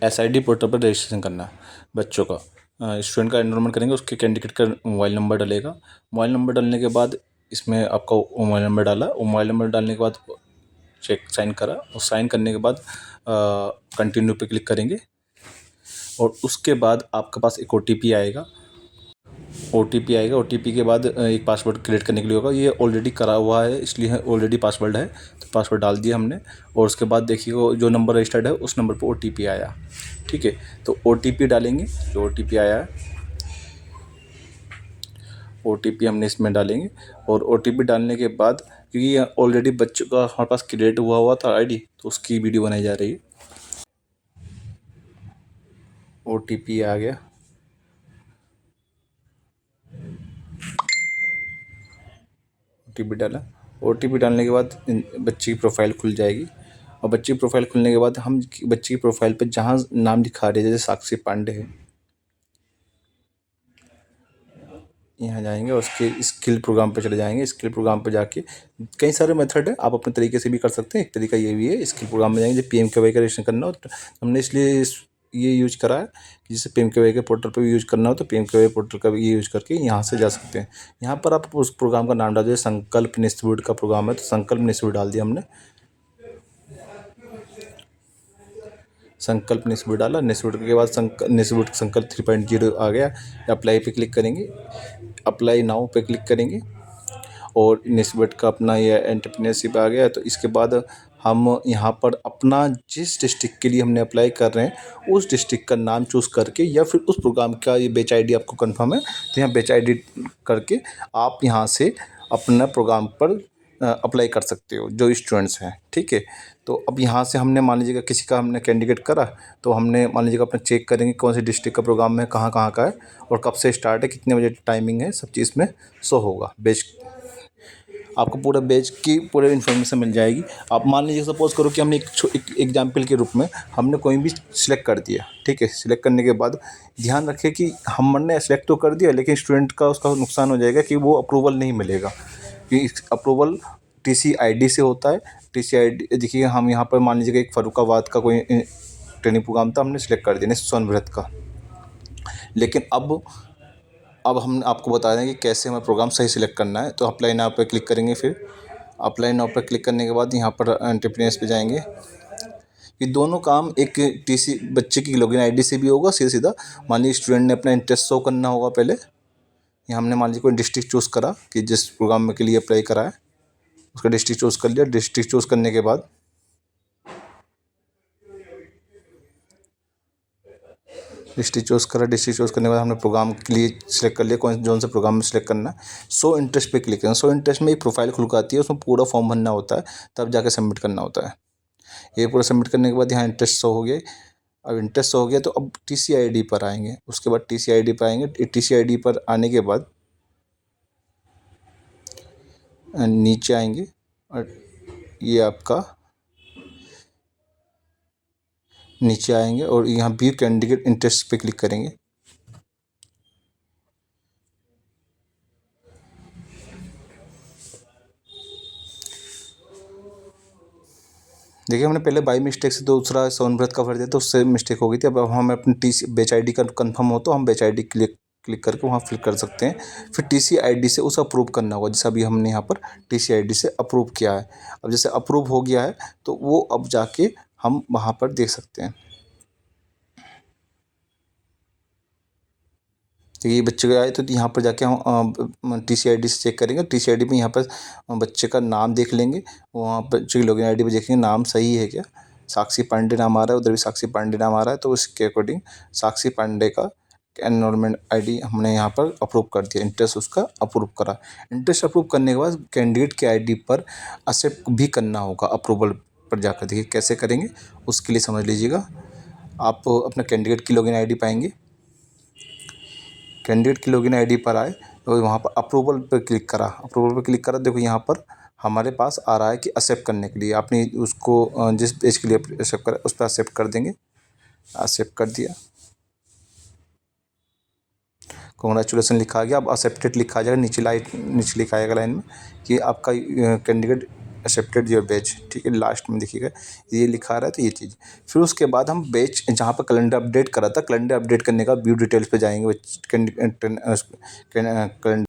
SID portal पर registration करना है बच्चों का। स्टूडेंट का एनरोलमेंट करेंगे, उसके कैंडिडेट का मोबाइल नंबर डलेगा। मोबाइल नंबर डालने के बाद इसमें आपका मोबाइल नंबर डाला, और मोबाइल नंबर डालने के बाद चेक साइन करा, और साइन करने के बाद कंटिन्यू पे क्लिक करेंगे, और उसके बाद आपके पास एक OTP आएगा। OTP के बाद एक पासवर्ड क्रिएट करने के लिए होगा। ये ऑलरेडी करा हुआ है, इसलिए ऑलरेडी पासवर्ड है, तो पासवर्ड डाल दिया हमने। और उसके बाद देखिए वो जो नंबर रजिस्टर्ड है उस नंबर पर OTP आया। ठीक है, तो OTP डालेंगे, जो OTP आया है OTP हमने इसमें डालेंगे। और OTP डालने के बाद, क्योंकि ये ऑलरेडी बच्चों का हमारे पास क्रिएट हुआ था ID, तो उसकी वीडियो बनाई जा रही है। OTP आ गया, OTP डाला। OTP डालने के बाद बच्चे की प्रोफाइल खुल जाएगी, और बच्चे की प्रोफाइल खुलने के बाद हम बच्चे की प्रोफाइल पे जहाँ नाम दिखा रहे हैं, जैसे साक्षी पांडे है, यहाँ जाएंगे और उसके स्किल प्रोग्राम पे चले जाएंगे। स्किल प्रोग्राम पे जाके कई सारे मेथड है, आप अपने तरीके से भी कर सकते हैं। एक तरीका ये भी है, स्किल प्रोग्राम में जाएंगे, जब PMKY का रजिस्ट्रेशन करना हो तो हमने इसलिए ये यूज करा है कि जैसे PMKY के पोर्टल पर भी यूज करना हो तो PMKY पोर्टल का भी ये यूज करके यहाँ से जा सकते हैं। यहाँ पर आप उस प्रोग्राम का नाम डाल दीजिए, संकल्प इंस्टीट्यूट का प्रोग्राम है, तो संकल्प इंस्टीट्यूट डाल दिया हमने। संकल्प इंस्टीट्यूट डाला, इंस्टीट्यूट के बाद इंस्टीट्यूट संकल्प 3.0 आ गया। अप्लाई पे क्लिक करेंगे, अप्लाई नाउ पे क्लिक करेंगे, और इंस्टीट्यूट का अपना ये एंटरप्रेन्योरशिप आ गया। तो इसके बाद हम यहाँ पर अपना जिस डिस्ट्रिक्ट के लिए हमने अप्लाई कर रहे हैं उस डिस्ट्रिक्ट का नाम चूज़ करके, या फिर उस प्रोग्राम का ये बैच ID आपको कंफर्म है तो यहाँ बैच ID करके आप यहाँ से अपना प्रोग्राम पर अप्लाई कर सकते हो, जो स्टूडेंट्स हैं। ठीक है, तो अब यहाँ से हमने मान लीजिएगा किसी का हमने कैंडिडेट करा, तो हमने मान लीजिएगा अपना चेक करेंगे कौन सी डिस्ट्रिक्ट का प्रोग्राम है, कहाँ कहाँ का है, और कब से स्टार्ट है, कितने बजे टाइमिंग है, सब चीज़ में शो होगा। बैच आपको पूरा बैच की पूरी इन्फॉर्मेशन मिल जाएगी। आप मान लीजिए सपोज़ करो कि हमने एक एग्जाम्पल के रूप में हमने कोई भी सिलेक्ट कर दिया। ठीक है, सिलेक्ट करने के बाद ध्यान रखें कि हमने सेलेक्ट तो कर दिया, लेकिन स्टूडेंट का उसका नुकसान हो जाएगा कि वो अप्रूवल नहीं मिलेगा, क्योंकि अप्रूवल TC ID से होता है। TC ID देखिए, हम यहाँ पर मान लीजिए एक फर्रुखाबाद का कोई ट्रेनिंग प्रोग्राम था, हमने सेलेक्ट कर दिया सोनभद्र का, लेकिन अब हम आपको बता दें कि कैसे हमें प्रोग्राम सही सिलेक्ट करना है। तो अप्लाई नाउ पे क्लिक करेंगे, फिर अप्लाई नाउ पर क्लिक करने के बाद यहाँ पर एंटरप्रेन्योर्स पे जाएंगे। ये दोनों काम एक TC बच्चे की लॉगिन ID से भी होगा, सीधा सीधा। मान लीजिए स्टूडेंट ने अपना इंटरेस्ट शो करना होगा पहले। यहाँ हमने मान लीजिए कोई डिस्ट्रिक्ट चूज़ करा कि जिस प्रोग्राम में के लिए अप्लाई करा है उसका डिस्ट्रिक्ट चूज़ कर लिया। डिस्ट्रिक्ट चूज़ करने के बाद डिस्ट्रिक्ट चूज़ करा, डिस्ट्रिक्ट चूज़ करने के बाद हमने प्रोग्राम के लिए सिलेक्ट कर लिया कौन से प्रोग्राम में सिलेक्ट करना है। शो इंटरेस्ट पे क्लिक करें। शो इंटरेस्ट में एक प्रोफाइल खुल के आती है, उसमें पूरा फॉर्म भरना होता है, तब जाके सबमिट करना होता है। ये पूरा सबमिट करने के बाद यहाँ इंटरेस्ट शो हो गया। अब इंटरेस्ट शो हो गया तो अब TC ID पर आएंगे। उसके बाद TC ID पर आएंगे। TC ID पर आने के बाद नीचे आएंगे, और ये आपका नीचे आएंगे और यहाँ व्यू कैंडिडेट इंटरेस्ट पे क्लिक करेंगे। देखिए, हमने पहले बाई मिस्टेक से दूसरा सोनभद्र का भर दिया तो उससे मिस्टेक हो गई थी। अब हम अपनी TC बैच ID का कंफर्म हो तो हम बैच ID क्लिक करके वहाँ फिल कर सकते हैं। फिर TC ID से उसे अप्रूव करना होगा, जैसे अभी हमने यहाँ पर TC ID से अप्रूव किया है। अब जैसे अप्रूव हो गया है तो वो अब जाके हम वहाँ पर देख सकते हैं। तो ये बच्चे का आए तो यहाँ पर जाके हम TC ID से चेक करेंगे। TC ID में यहाँ पर बच्चे का नाम देख लेंगे, वहाँ पर बच्चे की लॉगिन ID पे देखेंगे नाम सही है क्या। साक्षी पांडे नाम आ रहा है, उधर भी साक्षी पांडे नाम आ रहा है, तो उसके अकॉर्डिंग साक्षी पांडे का एनरोलमेंट ID हमने यहाँ पर अप्रूव कर दिया। इंटरेस्ट उसका अप्रूव करा। इंटरेस्ट अप्रूव करने के बाद कैंडिडेट के ID पर एक्सेप्ट भी करना होगा। अप्रूवल पर जाकर देखिए कैसे करेंगे, उसके लिए समझ लीजिएगा। आप अपना कैंडिडेट की लॉगिन ID पाएंगे। कैंडिडेट की लॉगिन ID पर आए तो वहाँ पर अप्रूवल पर क्लिक करा। अप्रूवल पर क्लिक करा, देखो यहाँ पर हमारे पास आ रहा है कि एक्सेप्ट करने के लिए आपने उसको जिस पेज के लिए एक्सेप्ट करा उस पर एक्सेप्ट कर देंगे। एक्सेप्ट कर दिया, कांग्रेचुलेसन लिखा आ गया। अब एक्सेप्टेड लिखा आ जाएगा, नीचे लिखा आएगा लाइन में कि आपका कैंडिडेट एक्सेप्टेड योर बैच, ठीक है, लास्ट में देखिएगा ये लिखा रहा है तो ये चीज़। फिर उसके बाद हम बैच जहाँ पर कैलेंडर अपडेट करा था, कैलेंडर अपडेट करने का व्यू डिटेल्स पे जाएंगे कैलेंडर